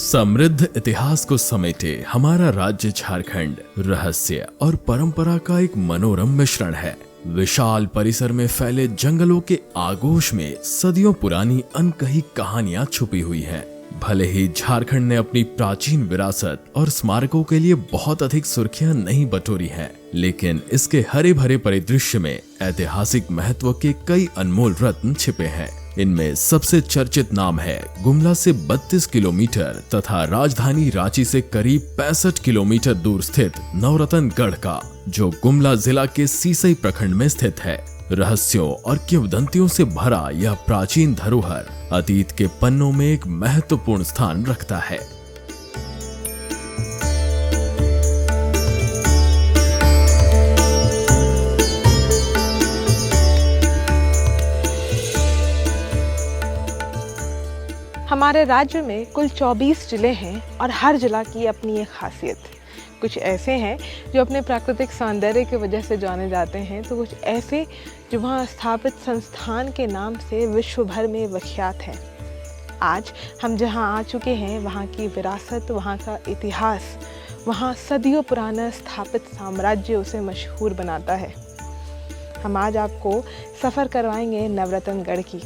समृद्ध इतिहास को समेटे हमारा राज्य झारखंड रहस्य और परंपरा का एक मनोरम मिश्रण है। विशाल परिसर में फैले जंगलों के आगोश में सदियों पुरानी अनकही कहानियां छुपी हुई हैं। भले ही झारखंड ने अपनी प्राचीन विरासत और स्मारकों के लिए बहुत अधिक सुर्खियां नहीं बटोरी हैं, लेकिन इसके हरे भरे परिदृश्य में ऐतिहासिक महत्व के कई अनमोल रत्न छिपे हैं। इनमें सबसे चर्चित नाम है गुमला से 32 किलोमीटर तथा राजधानी रांची से करीब 65 किलोमीटर दूर स्थित नवरत्नगढ़ का, जो गुमला जिला के सीसई प्रखंड में स्थित है। रहस्यों और किंवदंतियों से भरा यह प्राचीन धरोहर अतीत के पन्नों में एक महत्वपूर्ण स्थान रखता है। हमारे राज्य में कुल 24 जिले हैं और हर जिला की अपनी एक खासियत है। कुछ ऐसे हैं जो अपने प्राकृतिक सौंदर्य की वजह से जाने जाते हैं, तो कुछ ऐसे जो वहाँ स्थापित संस्थान के नाम से विश्व भर में विख्यात हैं। आज हम जहाँ आ चुके हैं, वहाँ की विरासत, वहाँ का इतिहास, वहाँ सदियों पुराना स्थापित साम्राज्य उसे मशहूर बनाता है। हम आज आपको सफ़र करवाएंगे नवरत्नगढ़ की।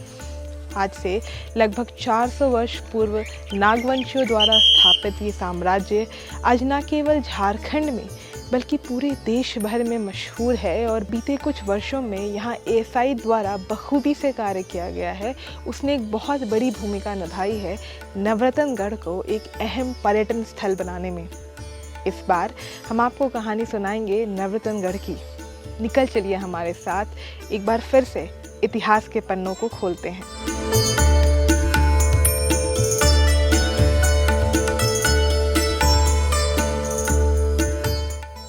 आज से लगभग 400 वर्ष पूर्व नागवंशियों द्वारा स्थापित ये साम्राज्य आज न केवल झारखंड में बल्कि पूरे देश भर में मशहूर है। और बीते कुछ वर्षों में यहाँ एएसआई द्वारा बखूबी से कार्य किया गया है। उसने एक बहुत बड़ी भूमिका निभाई है नवरत्नगढ़ को एक अहम पर्यटन स्थल बनाने में। इस बार हम आपको कहानी सुनाएंगे नवरत्नगढ़ की। निकल चलिए हमारे साथ, एक बार फिर से इतिहास के पन्नों को खोलते हैं।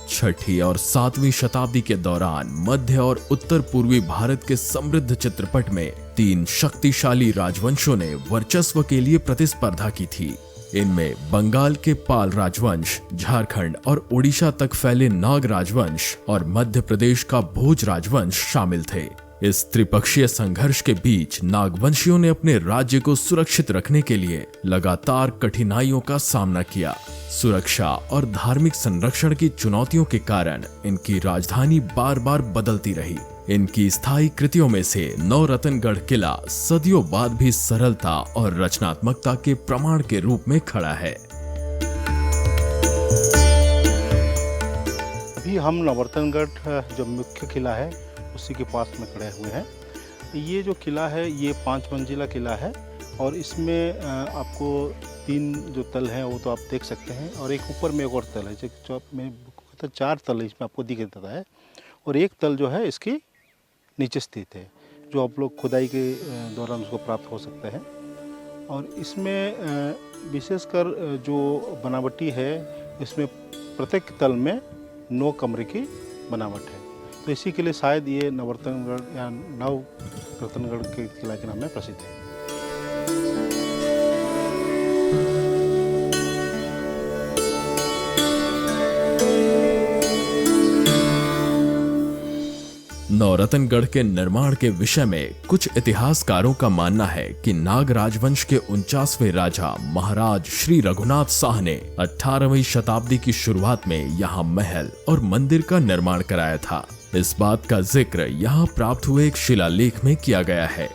छठी और 7वीं शताब्दी के दौरान मध्य और उत्तर पूर्वी भारत के समृद्ध चित्रपट में 3 शक्तिशाली राजवंशों ने वर्चस्व के लिए प्रतिस्पर्धा की थी। इनमें बंगाल के पाल राजवंश, झारखंड और ओडिशा तक फैले नाग राजवंश और मध्य प्रदेश का भोज राजवंश शामिल थे। इस त्रिपक्षीय संघर्ष के बीच नागवंशियों ने अपने राज्य को सुरक्षित रखने के लिए लगातार कठिनाइयों का सामना किया। सुरक्षा और धार्मिक संरक्षण की चुनौतियों के कारण इनकी राजधानी बार बार बदलती रही। इनकी स्थायी कृतियों में से नवरत्नगढ़ किला सदियों बाद भी सरलता और रचनात्मकता के प्रमाण के रूप में खड़ा है। अभी हम नवरत्नगढ़ जो मुख्य किला है उसी के पास में खड़े हुए हैं। ये जो किला है ये 5 मंजिला किला है और इसमें आपको 3 जो तल हैं वो तो आप देख सकते हैं, और एक ऊपर में एक और तल है जो में 4 तल इसमें आपको दिख देता है, और एक तल जो है इसकी नीचे स्थित है, जो आप लोग खुदाई के दौरान उसको प्राप्त हो सकते हैं। और इसमें विशेषकर जो बनावटी है, इसमें प्रत्येक तल में 9 कमरे की बनावट है। तो इसी के लिए शायद ये नवरत्नगढ़ या नवरत्नगढ़ के किला के नाम में प्रसिद्ध है। नवरत्नगढ़ के निर्माण के विषय में कुछ इतिहासकारों का मानना है कि नाग राजवंश के 49वें राजा महाराज श्री रघुनाथ शाह ने 18वीं शताब्दी की शुरुआत में यहाँ महल और मंदिर का निर्माण कराया था। इस बात का जिक्र यहाँ प्राप्त हुए एक शिलालेख में किया गया है।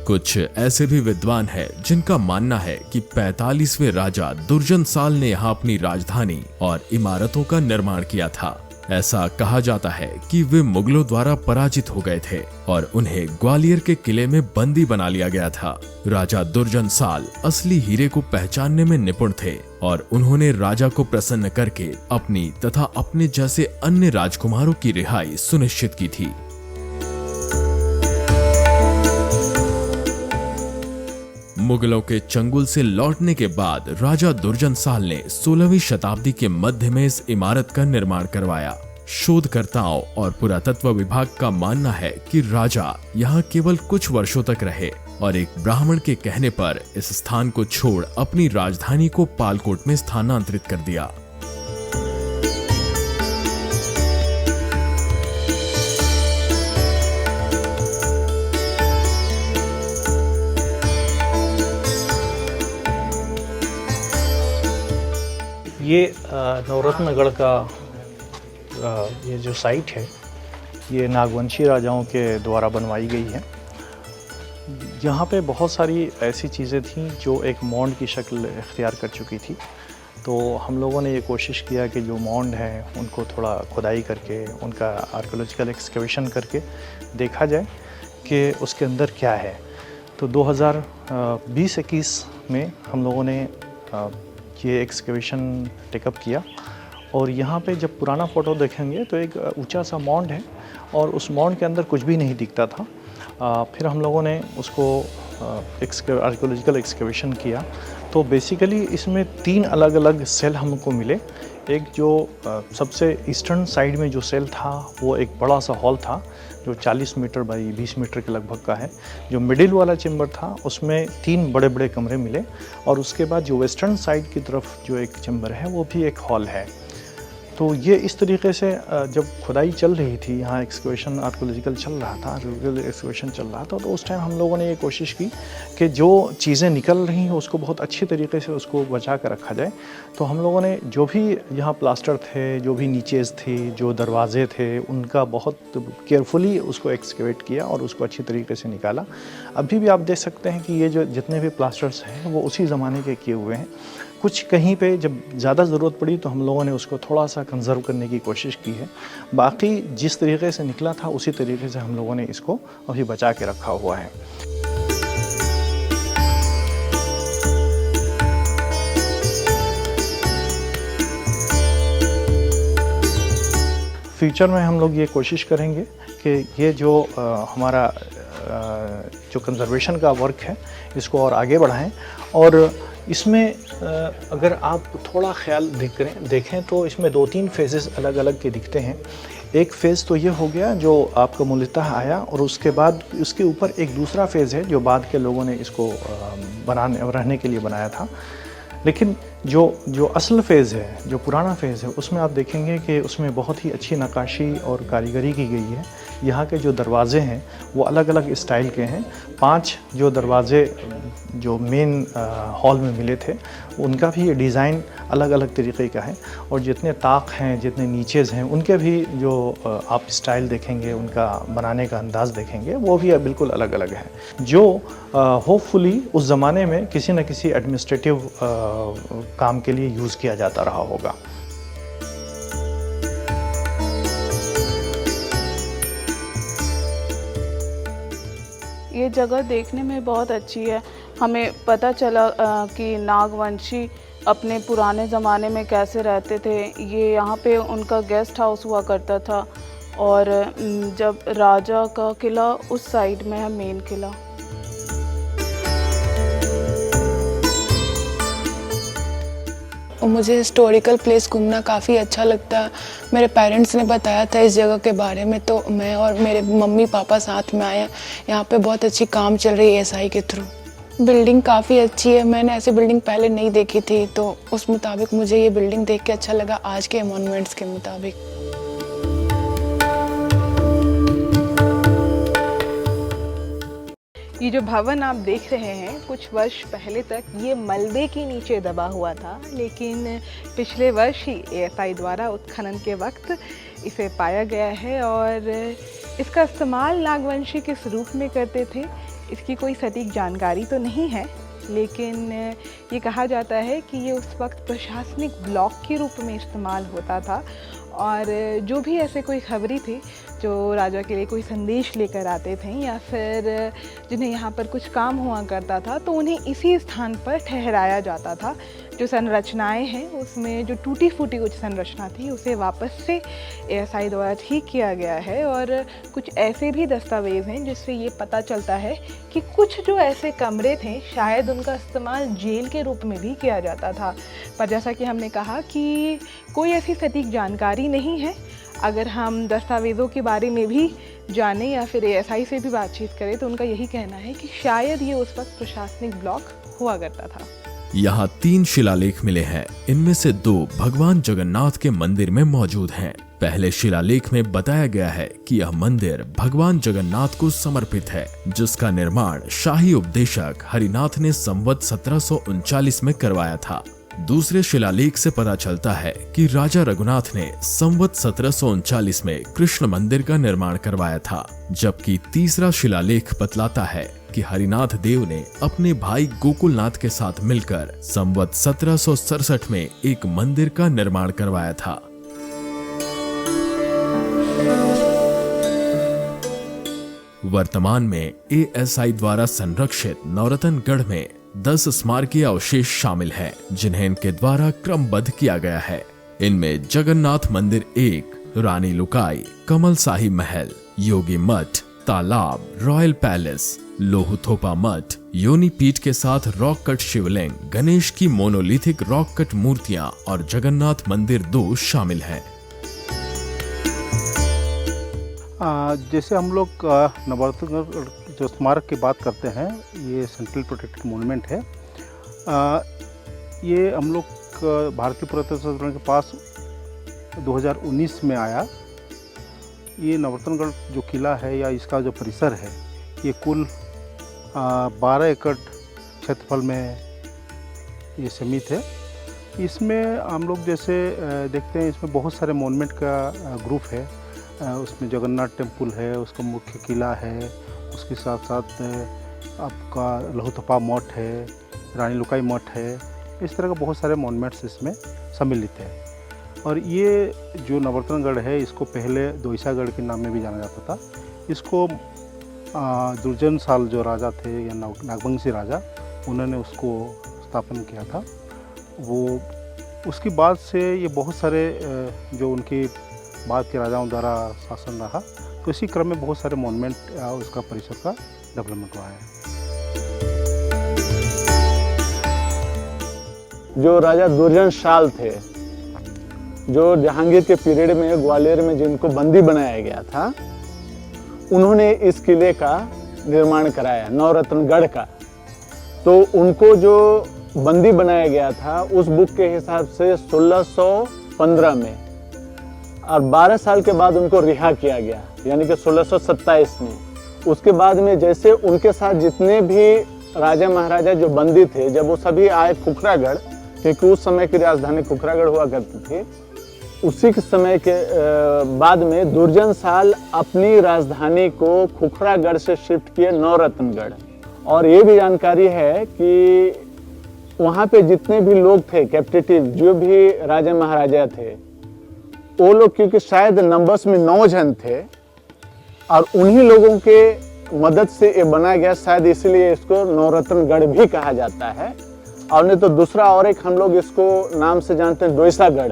कुछ ऐसे भी विद्वान हैं जिनका मानना है कि 45वें राजा दुर्जनसाल ने यहाँ अपनी राजधानी और इमारतों का निर्माण किया था। ऐसा कहा जाता है कि वे मुगलों द्वारा पराजित हो गए थे और उन्हें ग्वालियर के किले में बंदी बना लिया गया था। राजा दुर्जनसाल असली हीरे को पहचानने में निपुण थे और उन्होंने राजा को प्रसन्न करके अपनी तथा अपने जैसे अन्य राजकुमारों की रिहाई सुनिश्चित की थी। मुगलों के चंगुल से लौटने के बाद राजा दुर्जनसाल ने 16वीं शताब्दी के मध्य में इस इमारत का निर्माण करवाया। शोधकर्ताओं और पुरातत्व विभाग का मानना है कि राजा यहाँ केवल कुछ वर्षों तक रहे और एक ब्राह्मण के कहने पर इस स्थान को छोड़ अपनी राजधानी को पालकोट में स्थानांतरित कर दिया। ये नवरत्नगढ़ का ये जो साइट है ये नागवंशी राजाओं के द्वारा बनवाई गई है। यहाँ पे बहुत सारी ऐसी चीज़ें थीं जो एक मॉन्ड की शक्ल इख्तियार कर चुकी थी, तो हम लोगों ने ये कोशिश किया कि जो मॉन्ड हैं उनको थोड़ा खुदाई करके उनका आर्कियोलॉजिकल एक्सकवेशन करके देखा जाए कि उसके अंदर क्या है। तो 2020-21 में हम लोगों ने ये एक्सकवेशन टेकअप किया और यहाँ पे जब पुराना फ़ोटो देखेंगे तो एक ऊंचा सा मॉन्ड है और उस मॉन्ड के अंदर कुछ भी नहीं दिखता था। फिर हम लोगों ने उसको आर्कियोलॉजिकल एक्सकवेशन किया तो बेसिकली इसमें 3 अलग अलग सेल हमको मिले। एक जो सबसे ईस्टर्न साइड में जो सेल था वो एक बड़ा सा हॉल था जो 40 मीटर बाई 20 मीटर के लगभग का है। जो मिडिल वाला चेम्बर था उसमें 3 बड़े बड़े कमरे मिले और उसके बाद जो वेस्टर्न साइड की तरफ जो एक चेम्बर है वो भी एक हॉल है। तो ये इस तरीके से जब खुदाई चल रही थी, यहाँ एक्सकवेशन आर्कियोलॉजिकल चल रहा था, आर्कियोलॉजिकल एक्सकवेशन चल रहा था, तो उस टाइम हम लोगों ने ये कोशिश की कि जो चीज़ें निकल रही हैं उसको बहुत अच्छी तरीके से उसको बचा कर रखा जाए। तो हम लोगों ने जो भी यहाँ प्लास्टर थे, जो भी नीचेज थी, जो दरवाजे थे, उनका बहुत केयरफुली उसको एक्सकेवेट किया और उसको अच्छी तरीके से निकाला। अभी भी आप देख सकते हैं कि ये जो जितने भी प्लास्टर्स हैं वो उसी ज़माने के किए हुए हैं। कुछ कहीं पे जब ज़्यादा ज़रूरत पड़ी तो हम लोगों ने उसको थोड़ा सा कंजर्व करने की कोशिश की है। बाकी जिस तरीके से निकला था उसी तरीके से हम लोगों ने इसको अभी बचा के रखा हुआ है। फ्यूचर में हम लोग ये कोशिश करेंगे कि ये जो हमारा जो कंजर्वेशन का वर्क है इसको और आगे बढ़ाएं और इसमें अगर आप थोड़ा ख्याल देखें तो इसमें 2-3 फेजेस अलग अलग के दिखते हैं। एक फ़ेज़ तो ये हो गया जो आपका मूलतः आया और उसके बाद उसके ऊपर एक दूसरा फ़ेज़ है जो बाद के लोगों ने इसको रहने के लिए बनाया था। लेकिन जो असल फ़ेज़ है, जो पुराना फ़ेज़ है, उसमें आप देखेंगे कि उसमें बहुत ही अच्छी नक्काशी और कारीगरी की गई है। यहाँ के जो दरवाज़े हैं वो अलग अलग स्टाइल के हैं। 5 जो दरवाज़े जो मेन हॉल में मिले थे उनका भी डिज़ाइन अलग अलग तरीक़े का है और जितने ताक हैं, जितने नीचेज़ हैं, उनके भी जो आप स्टाइल देखेंगे, उनका बनाने का अंदाज़ देखेंगे, वो भी बिल्कुल अलग अलग है, जो होपफुली उस ज़माने में किसी न किसी एडमिनिस्ट्रेटिव काम के लिए यूज़ किया जाता रहा होगा। ये जगह देखने में बहुत अच्छी है। हमें पता चला कि नागवंशी अपने पुराने ज़माने में कैसे रहते थे। ये यहाँ पे उनका गेस्ट हाउस हुआ करता था और जब राजा का किला उस साइड में है, मेन किला। मुझे हिस्टोरिकल प्लेस घूमना काफ़ी अच्छा लगता है। मेरे पेरेंट्स ने बताया था इस जगह के बारे में, तो मैं और मेरे मम्मी पापा साथ में आए। यहाँ पे बहुत अच्छी काम चल रही है एसआई के थ्रू। बिल्डिंग काफ़ी अच्छी है। मैंने ऐसी बिल्डिंग पहले नहीं देखी थी, तो उस मुताबिक मुझे ये बिल्डिंग देख के अच्छा लगा आज के मॉन्यूमेंट्स के मुताबिक। ये जो भवन आप देख रहे हैं, कुछ वर्ष पहले तक ये मलबे के नीचे दबा हुआ था, लेकिन पिछले वर्ष ही एएसआई द्वारा उत्खनन के वक्त इसे पाया गया है और इसका इस्तेमाल नागवंशी किस रूप में करते थे इसकी कोई सटीक जानकारी तो नहीं है, लेकिन ये कहा जाता है कि ये उस वक्त प्रशासनिक ब्लॉक के रूप में इस्तेमाल होता था और जो भी ऐसे कोई खबरी थे जो राजा के लिए कोई संदेश लेकर आते थे या फिर जिन्हें यहाँ पर कुछ काम हुआ करता था तो उन्हें इसी स्थान पर ठहराया जाता था। जो संरचनाएं हैं उसमें जो टूटी फूटी कुछ संरचना थी उसे वापस से एएसआई द्वारा ठीक किया गया है और कुछ ऐसे भी दस्तावेज़ हैं जिससे ये पता चलता है कि कुछ जो ऐसे कमरे थे शायद उनका इस्तेमाल जेल के रूप में भी किया जाता था। पर जैसा कि हमने कहा कि कोई ऐसी सटीक जानकारी नहीं है। अगर हम दस्तावेज़ों के बारे में भी जानें या फिर एएसआई से भी बातचीत करें तो उनका यही कहना है कि शायद ये उस वक्त प्रशासनिक ब्लॉक हुआ करता था। यहाँ 3 शिलालेख मिले हैं। इनमें से 2 भगवान जगन्नाथ के मंदिर में मौजूद हैं। पहले शिलालेख में बताया गया है कि यह मंदिर भगवान जगन्नाथ को समर्पित है, जिसका निर्माण शाही उपदेशक हरिनाथ ने संवत 1739 में करवाया था। दूसरे शिलालेख से पता चलता है कि राजा रघुनाथ ने संवत 1739 में कृष्ण मंदिर का निर्माण करवाया था, जबकि तीसरा शिलालेख बतलाता है कि हरिनाथ देव ने अपने भाई गोकुलनाथ के साथ मिलकर संवत 1767 में एक मंदिर का निर्माण करवाया था। वर्तमान में ASI द्वारा संरक्षित नौरतनगढ़ में 10 स्मारकीय अवशेष शामिल हैं, जिन्हें इनके द्वारा क्रमबद्ध किया गया है। इनमें जगन्नाथ मंदिर 1, रानी लुकाई, कमल शाही महल, योगी मठ, तालाब, रॉयल पैलेस, लोहुथोपा मठ, योनी पीठ के साथ रॉक कट शिवलिंग, गणेश की मोनोलिथिक रॉक कट मूर्तियां और जगन्नाथ मंदिर 2 शामिल हैं। जैसे हम लोग नवरत्नगढ़ जो स्मारक की बात करते हैं, ये सेंट्रल प्रोटेक्टेड मॉन्यूमेंट है। ये हम लोग भारतीय पुरातत्व सर्वेक्षण के पास 2019 में आया। ये नवरत्नगढ़ जो किला है या इसका जो परिसर है, ये कुल 12 एकड़ क्षेत्रफल में ये सीमित है। इसमें हम लोग जैसे देखते हैं, इसमें बहुत सारे मॉन्यूमेंट का ग्रुप है। उसमें जगन्नाथ टेम्पल है, उसका मुख्य किला है, उसके साथ साथ आपका लोहुथोपा मठ है, रानी लुकाई मठ है। इस तरह का बहुत सारे मॉन्यूमेंट्स इसमें सम्मिलित हैं। और ये जो नवरत्नगढ़ है, इसको पहले दोईसागढ़ के नाम में भी जाना जाता था। इसको दुर्जन साल जो राजा थे या नागवंशी राजा, उन्होंने उसको स्थापन किया था। वो उसके बाद से ये बहुत सारे जो उनकी बाद के राजाओं द्वारा शासन रहा, तो इसी क्रम में बहुत सारे मॉन्यूमेंट उसका परिसर का डेवलपमेंट हुआ है। जो राजा दुर्जन साल थे, जो जहांगीर के पीरियड में ग्वालियर में जिनको बंदी बनाया गया था, उन्होंने इस किले का निर्माण कराया, नवरत्नगढ़ का। तो उनको जो बंदी बनाया गया था, उस बुक के हिसाब से 1615 में, और 12 साल के बाद उनको रिहा किया गया, यानी कि 1627 में। उसके बाद में जैसे उनके साथ जितने भी राजा महाराजा जो बंदी थे, जब वो सभी आए खुखरागढ़, क्योंकि उस समय की राजधानी खुखरागढ़ हुआ करती थी, उसी के समय के बाद में दुर्जन साल अपनी राजधानी को खुखरागढ़ से शिफ्ट किए नवरत्नगढ़। और ये भी जानकारी है कि वहाँ पे जितने भी लोग थे कैप्टिव, जो भी राजा महाराजा थे, वो लोग क्योंकि शायद नंबर्स में 9 जन थे, और उन्हीं लोगों के मदद से ये बना गया, शायद इसलिए इसको नवरत्नगढ़ भी कहा जाता है। और नहीं तो दूसरा और एक हम लोग इसको नाम से जानते हैं, दोईसागढ़।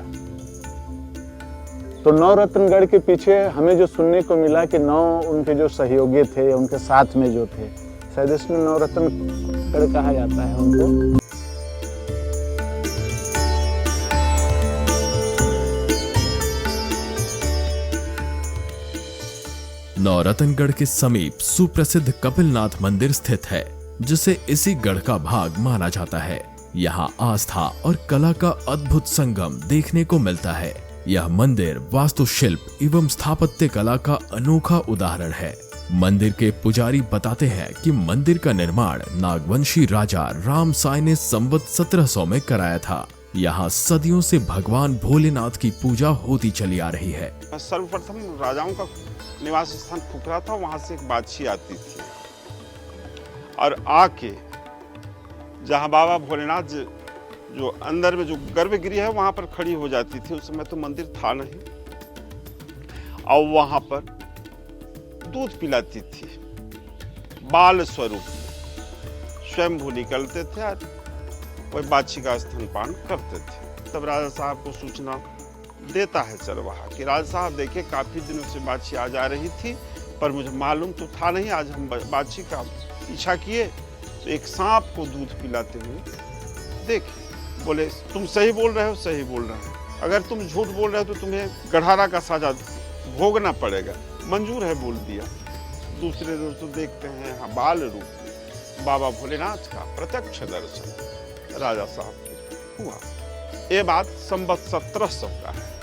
तो नवरत्नगढ़ के पीछे हमें जो सुनने को मिला कि 9 उनके जो सहयोगी थे, उनके साथ में जो थे, शायद इसमें नवरत्नगढ़ कहा जाता है उनको। नौरतनगढ़ के समीप सुप्रसिद्ध कपिलनाथ मंदिर स्थित है, जिसे इसी गढ़ का भाग माना जाता है। यहाँ आस्था और कला का अद्भुत संगम देखने को मिलता है। यह मंदिर वास्तुशिल्प एवं स्थापत्य कला का अनोखा उदाहरण है। मंदिर के पुजारी बताते हैं कि मंदिर का निर्माण नागवंशी राजा राम साई ने संवत 1700 में कराया था। यहाँ सदियों से भगवान भोलेनाथ की पूजा होती चली आ रही है। सर्वप्रथम राजाओं का निवास स्थान खुखरा था, वहां से एक बादशाह आती थी और आके जहां बाबा भोलेनाथ जो अंदर में जो गर्भगृह है वहां पर खड़ी हो जाती थी। उस समय तो मंदिर था नहीं, और वहां पर दूध पिलाती थी बाल स्वरूप, स्वयंभू निकलते थे और वही बादशाह का स्तनपान करते थे। तब राजा साहब को सूचना देता है चरवाहा कि राजा साहब देखिए, काफी दिनों से बादशाह आ जा रही थी, पर मुझे मालूम तो था नहीं। आज हम बादशाह का पीछा किए तो एक सांप को दूध पिलाते हुए देखे। बोले तुम सही बोल रहे हो, सही बोल रहे हो, अगर तुम झूठ बोल रहे हो तो तुम्हें गठारा का सजा भोगना पड़ेगा। मंजूर है, बोल दिया। दूसरे रोज तो देखते हैं बाल रूप में बाबा भोलेनाथ का प्रत्यक्ष दर्शन राजा साहब को हुआ। ये बात संवत 1700 का है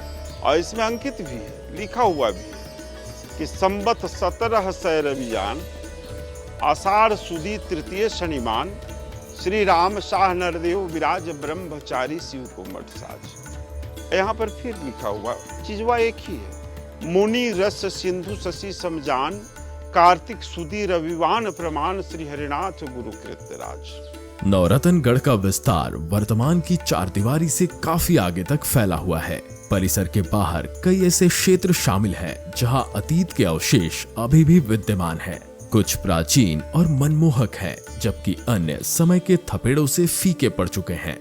और इसमें अंकित भी है, लिखा हुआ भी है कि संवत 1700 रवियान आषाढ़ सुदी तृतीय शनिमान श्री राम शाह नरदेव विराज ब्रह्मचारी शिव को मठ साज। यहाँ पर फिर लिखा हुआ चीजवा एक ही है। मुनि रस सिंधु शशि समजान, कार्तिक सुदी रविवान प्रमाण, श्री हरिनाथ गुरु कृतराज। नौरतनगढ़ का विस्तार वर्तमान की चारदीवारी से काफी आगे तक फैला हुआ है। परिसर के बाहर कई ऐसे क्षेत्र शामिल हैं जहां अतीत के अवशेष अभी भी विद्यमान हैं। कुछ प्राचीन और मनमोहक हैं, जबकि अन्य समय के थपेड़ों से फीके पड़ चुके हैं।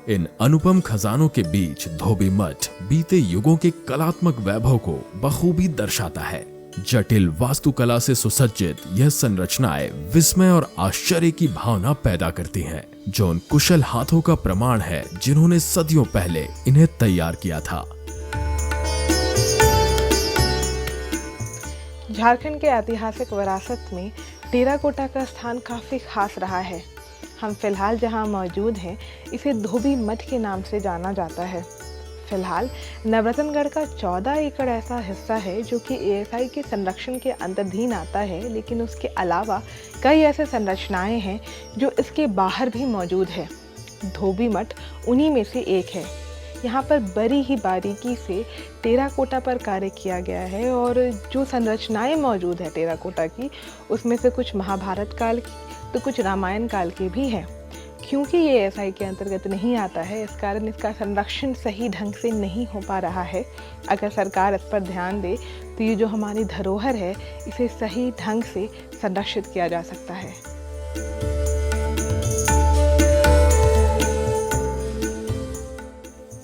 इन अनुपम खजानों के बीच धोबी मठ बीते युगों के कलात्मक वैभव को बखूबी दर्शाता है। जटिल वास्तुकला से सुसज्जित यह संरचनाएं विस्मय और आश्चर्य की भावना पैदा करती हैं, जो उन कुशल हाथों का प्रमाण है जिन्होंने सदियों पहले इन्हें तैयार किया था। झारखंड के ऐतिहासिक विरासत में टेराकोटा का स्थान काफ़ी खास रहा है। हम फिलहाल जहां मौजूद हैं इसे धोबी मठ के नाम से जाना जाता है। फिलहाल नवरतनगढ़ का 14 एकड़ ऐसा हिस्सा है जो कि एएसआई के संरक्षण के अंतर्धीन आता है, लेकिन उसके अलावा कई ऐसे संरचनाएं हैं जो इसके बाहर भी मौजूद है। धोबी मठ उन्हीं में से एक है। यहाँ पर बड़ी ही बारीकी से टेराकोटा पर कार्य किया गया है और जो संरचनाएं मौजूद है टेराकोटा की, उसमें से कुछ महाभारत काल की तो कुछ रामायण काल के भी हैं। क्योंकि ये एएसआई के अंतर्गत नहीं आता है, इस कारण इसका संरक्षण सही ढंग से नहीं हो पा रहा है। अगर सरकार इस पर ध्यान दे तो ये जो हमारी धरोहर है इसे सही ढंग से संरक्षित किया जा सकता है।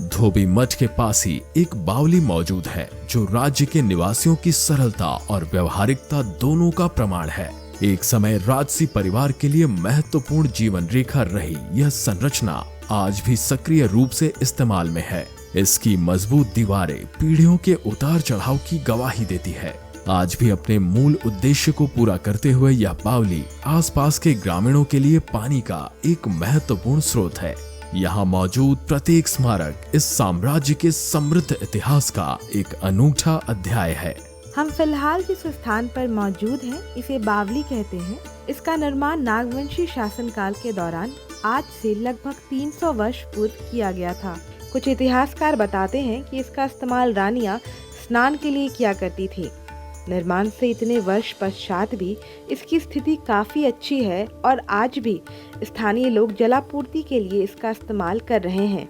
धोबी मठ के पास ही एक बावली मौजूद है जो राज्य के निवासियों की सरलता और व्यवहारिकता दोनों का प्रमाण है। एक समय राजसी परिवार के लिए महत्वपूर्ण जीवन रेखा रही यह संरचना आज भी सक्रिय रूप से इस्तेमाल में है। इसकी मजबूत दीवारें पीढ़ियों के उतार चढ़ाव की गवाही देती है। आज भी अपने मूल उद्देश्य को पूरा करते हुए यह बावली आसपास के ग्रामीणों के लिए पानी का एक महत्वपूर्ण स्रोत है। यहाँ मौजूद प्रत्येक स्मारक इस साम्राज्य के समृद्ध इतिहास का एक अनूठा अध्याय है। हम फिलहाल जिस स्थान पर मौजूद हैं इसे बावली कहते हैं। इसका निर्माण नागवंशी शासनकाल के दौरान आज से लगभग 300 वर्ष पूर्व किया गया था। कुछ इतिहासकार बताते हैं कि इसका इस्तेमाल रानियां स्नान के लिए किया करती थी। निर्माण से इतने वर्ष पश्चात भी इसकी स्थिति काफ़ी अच्छी है और आज भी स्थानीय लोग जलापूर्ति के लिए इसका इस्तेमाल कर रहे हैं।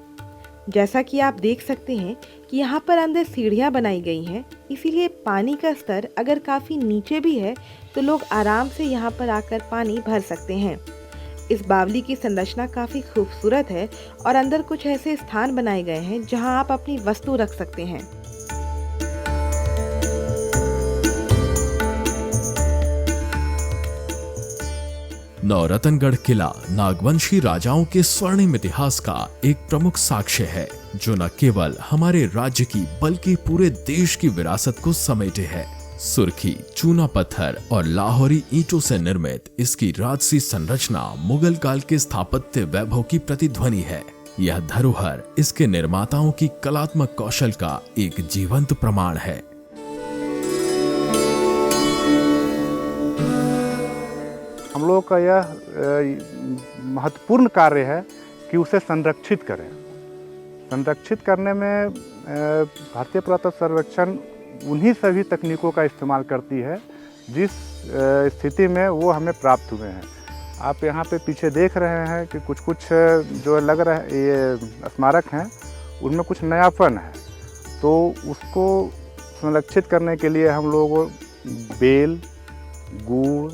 जैसा कि आप देख सकते हैं कि यहाँ पर अंदर सीढ़ियाँ बनाई गई हैं, इसीलिए पानी का स्तर अगर काफ़ी नीचे भी है तो लोग आराम से यहाँ पर आकर पानी भर सकते हैं। इस बावली की संरचना काफ़ी खूबसूरत है और अंदर कुछ ऐसे स्थान बनाए गए हैं जहाँ आप अपनी वस्तु रख सकते हैं। नौरतनगढ़ किला नागवंशी राजाओं के स्वर्णिम इतिहास का एक प्रमुख साक्ष्य है, जो न केवल हमारे राज्य की बल्कि पूरे देश की विरासत को समेटे है। सुर्खी, चूना पत्थर और लाहौरी ईंटों से निर्मित इसकी राजसी संरचना मुगल काल के स्थापत्य वैभव की प्रतिध्वनि है। यह धरोहर इसके निर्माताओं की कलात्मक कौशल का एक जीवंत प्रमाण है। हम लोगों का यह महत्वपूर्ण कार्य है कि उसे संरक्षित करें। संरक्षित करने में भारतीय पुरातत्व सर्वेक्षण उन्हीं सभी तकनीकों का इस्तेमाल करती है जिस स्थिति में वो हमें प्राप्त हुए हैं। आप यहाँ पे पीछे देख रहे हैं कि कुछ जो लग रहा है ये स्मारक हैं, उनमें कुछ नयापन है, तो उसको संरक्षित करने के लिए हम लोग बेल, गुड़,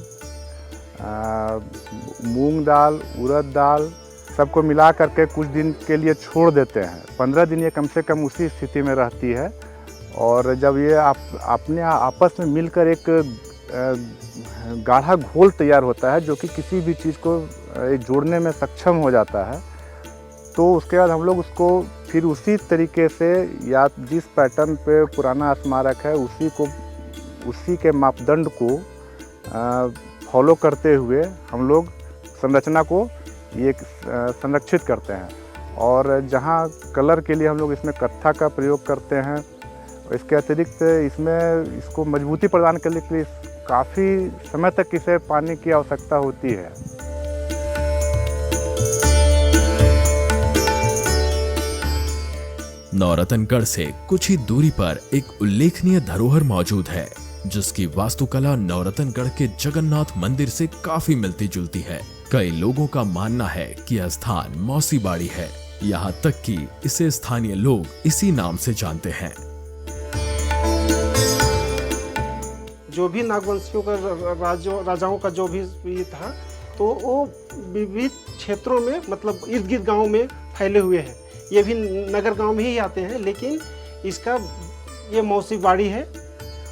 मूंग दाल, उड़द दाल सबको मिला करके कुछ दिन के लिए छोड़ देते हैं। 15 दिन ये कम से कम उसी स्थिति में रहती है और जब ये अपने आपस में मिलकर एक गाढ़ा घोल तैयार होता है जो कि किसी भी चीज़ को जोड़ने में सक्षम हो जाता है, तो उसके बाद हम लोग उसको फिर उसी तरीके से या जिस पैटर्न पे पुराना स्मारक है उसी के मापदंड को फॉलो करते हुए हम लोग संरचना को ये संरक्षित करते हैं। और जहाँ कलर के लिए हम लोग इसमें कत्था का प्रयोग करते हैं। इसके अतिरिक्त इसमें इसको मजबूती प्रदान करने के लिए काफ़ी समय तक इसे पानी की आवश्यकता होती है। नौरतनगढ़ से कुछ ही दूरी पर एक उल्लेखनीय धरोहर मौजूद है, जिसकी वास्तुकला नौरतनगढ़ के जगन्नाथ मंदिर से काफी मिलती जुलती है। कई लोगों का मानना है कि यह स्थान मौसी बाड़ी है, यहाँ तक कि इसे स्थानीय लोग इसी नाम से जानते हैं। जो भी नागवंशियों का राजाओं का जो भी था, तो वो विविध क्षेत्रों में मतलब इर्द गिर्द गाँव में फैले हुए हैं। ये भी नगर गांव में ही आते हैं, लेकिन इसका ये मौसी बाड़ी है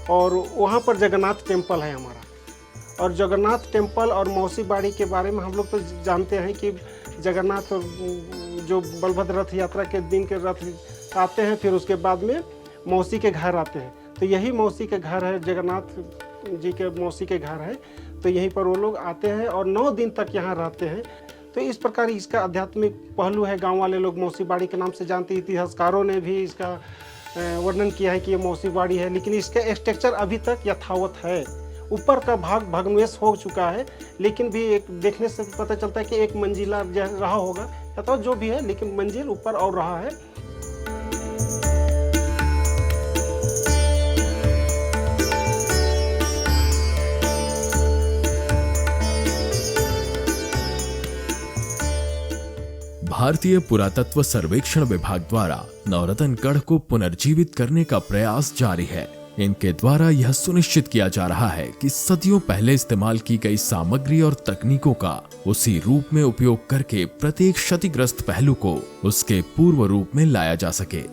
और वहाँ पर जगन्नाथ टेम्पल है हमारा। और जगन्नाथ टेम्पल और मौसी बाड़ी के बारे में हम लोग तो जानते हैं कि जगन्नाथ जो बलभद्र रथ यात्रा के दिन के रथ आते हैं, फिर उसके बाद में मौसी के घर आते हैं। तो यही मौसी के घर है, जगन्नाथ जी के मौसी के घर है। तो यहीं पर वो लोग आते हैं और 9 दिन तक यहाँ रहते हैं। तो इस प्रकार इसका आध्यात्मिक पहलू है। गांव वाले लोग मौसी बाड़ी के नाम से जानते हैं। इतिहासकारों ने भी इसका वर्णन किया है कि ये मौसी बाड़ी है, लेकिन इसका स्ट्रक्चर अभी तक यथावत है। ऊपर का भाग भग्नावशेष हो चुका है, लेकिन भी एक देखने से पता चलता है कि एक मंजिला रहा होगा या तो जो भी है, लेकिन मंजिल ऊपर और रहा है। भारतीय पुरातत्व सर्वेक्षण विभाग द्वारा नौरतनगढ़ को पुनर्जीवित करने का प्रयास जारी है। इनके द्वारा यह सुनिश्चित किया जा रहा है कि सदियों पहले इस्तेमाल की गई सामग्री और तकनीकों का उसी रूप में उपयोग करके प्रत्येक क्षतिग्रस्त पहलू को उसके पूर्व रूप में लाया जा सके।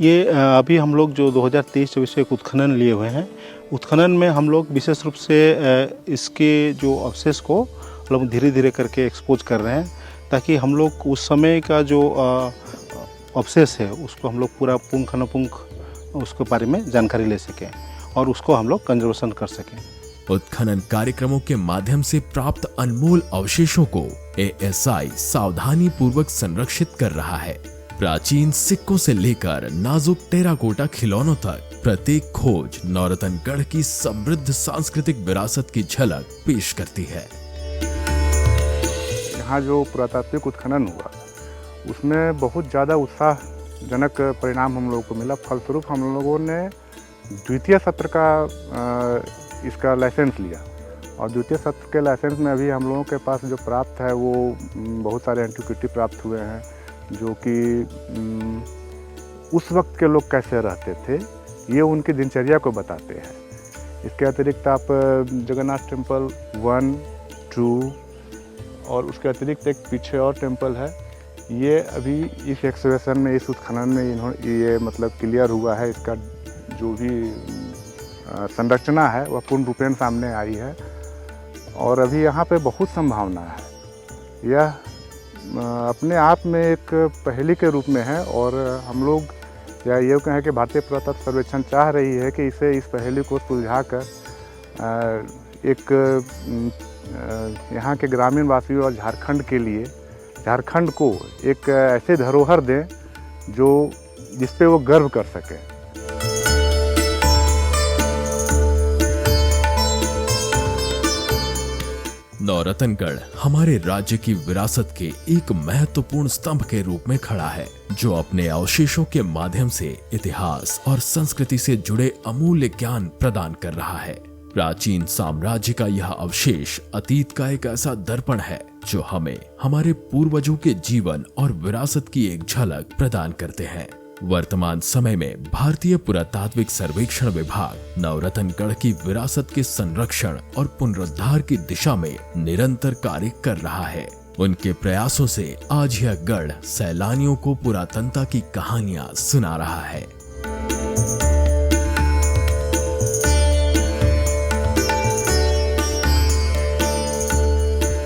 ये अभी हम लोग जो 2023-24 से एक उत्खनन लिए हुए हैं, उत्खनन में हम लोग विशेष रूप से इसके जो अवशेष को मतलब धीरे धीरे करके एक्सपोज कर रहे हैं, ताकि हम लोग उस समय का जो अवशेष है उसको हम लोग पूरा पुंखानुपुंख उसके बारे में जानकारी ले सकें और उसको हम लोग कंजर्वेशन कर सकें। उत्खनन कार्यक्रमों के माध्यम से प्राप्त अनमोल अवशेषों को ASI सावधानी पूर्वक संरक्षित कर रहा है। प्राचीन सिक्कों से लेकर नाजुक टेराकोटा खिलौनों तक प्रत्येक खोज नौरतनगढ़ की समृद्ध सांस्कृतिक विरासत की झलक पेश करती है। यहाँ जो पुरातात्विक उत्खनन हुआ उसमें बहुत ज़्यादा उत्साहजनक परिणाम हम लोगों को मिला। फलस्वरूप हम लोगों ने द्वितीय सत्र का इसका लाइसेंस लिया और द्वितीय सत्र के लाइसेंस में अभी हम लोगों के पास जो प्राप्त है वो बहुत सारे एंटिक्विटी प्राप्त हुए हैं, जो कि उस वक्त के लोग कैसे रहते थे ये उनकी दिनचर्या को बताते हैं। इसके अतिरिक्त आप जगन्नाथ टेम्पल 1, 2 और उसके अतिरिक्त एक पीछे और टेम्पल है, ये अभी इस एक्सकवेशन में इस उत्खनन में इन्होंने ये मतलब क्लियर हुआ है। इसका जो भी संरचना है वह पूर्ण रूपेण सामने आई है और अभी यहाँ पे बहुत संभावना है। यह अपने आप में एक पहेली के रूप में है और हम लोग या ये कहें कि भारतीय पुरातत्व सर्वेक्षण चाह रही है कि इस पहेली को सुलझाकर एक यहाँ के ग्रामीण वासियों और झारखंड के लिए झारखंड को एक ऐसे धरोहर दें जो जिस पे वो गर्व कर सकें। नौरतनगढ़ हमारे राज्य की विरासत के एक महत्वपूर्ण स्तंभ के रूप में खड़ा है, जो अपने अवशेषों के माध्यम से इतिहास और संस्कृति से जुड़े अमूल्य ज्ञान प्रदान कर रहा है। प्राचीन साम्राज्य का यह अवशेष अतीत का एक ऐसा दर्पण है जो हमें हमारे पूर्वजों के जीवन और विरासत की एक झलक प्रदान करते हैं। वर्तमान समय में भारतीय पुरातात्विक सर्वेक्षण विभाग नौरतनगढ़ की विरासत के संरक्षण और पुनरुद्धार की दिशा में निरंतर कार्य कर रहा है। उनके प्रयासों से आज यह गढ़ सैलानियों को पुरातनता की कहानियां सुना रहा है।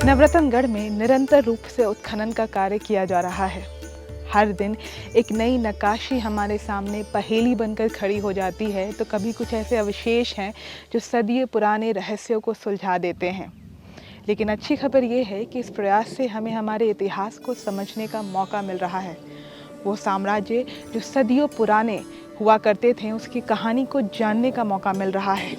नवरतनगढ़ में निरंतर रूप से उत्खनन का कार्य किया जा रहा है। हर दिन एक नई नक्काशी हमारे सामने पहेली बनकर खड़ी हो जाती है, तो कभी कुछ ऐसे अवशेष हैं जो सदियों पुराने रहस्यों को सुलझा देते हैं। लेकिन अच्छी खबर ये है कि इस प्रयास से हमें हमारे इतिहास को समझने का मौका मिल रहा है। वो साम्राज्य जो सदियों पुराने हुआ करते थे, उसकी कहानी को जानने का मौका मिल रहा है।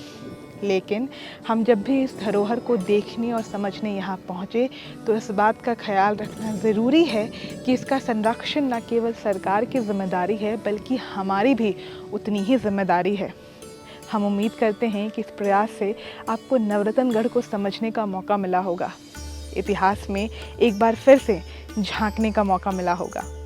लेकिन हम जब भी इस धरोहर को देखने और समझने यहाँ पहुँचे तो इस बात का ख्याल रखना ज़रूरी है कि इसका संरक्षण न केवल सरकार की जिम्मेदारी है, बल्कि हमारी भी उतनी ही जिम्मेदारी है। हम उम्मीद करते हैं कि इस प्रयास से आपको नवरत्नगढ़ को समझने का मौका मिला होगा, इतिहास में एक बार फिर से झांकने का मौका मिला होगा।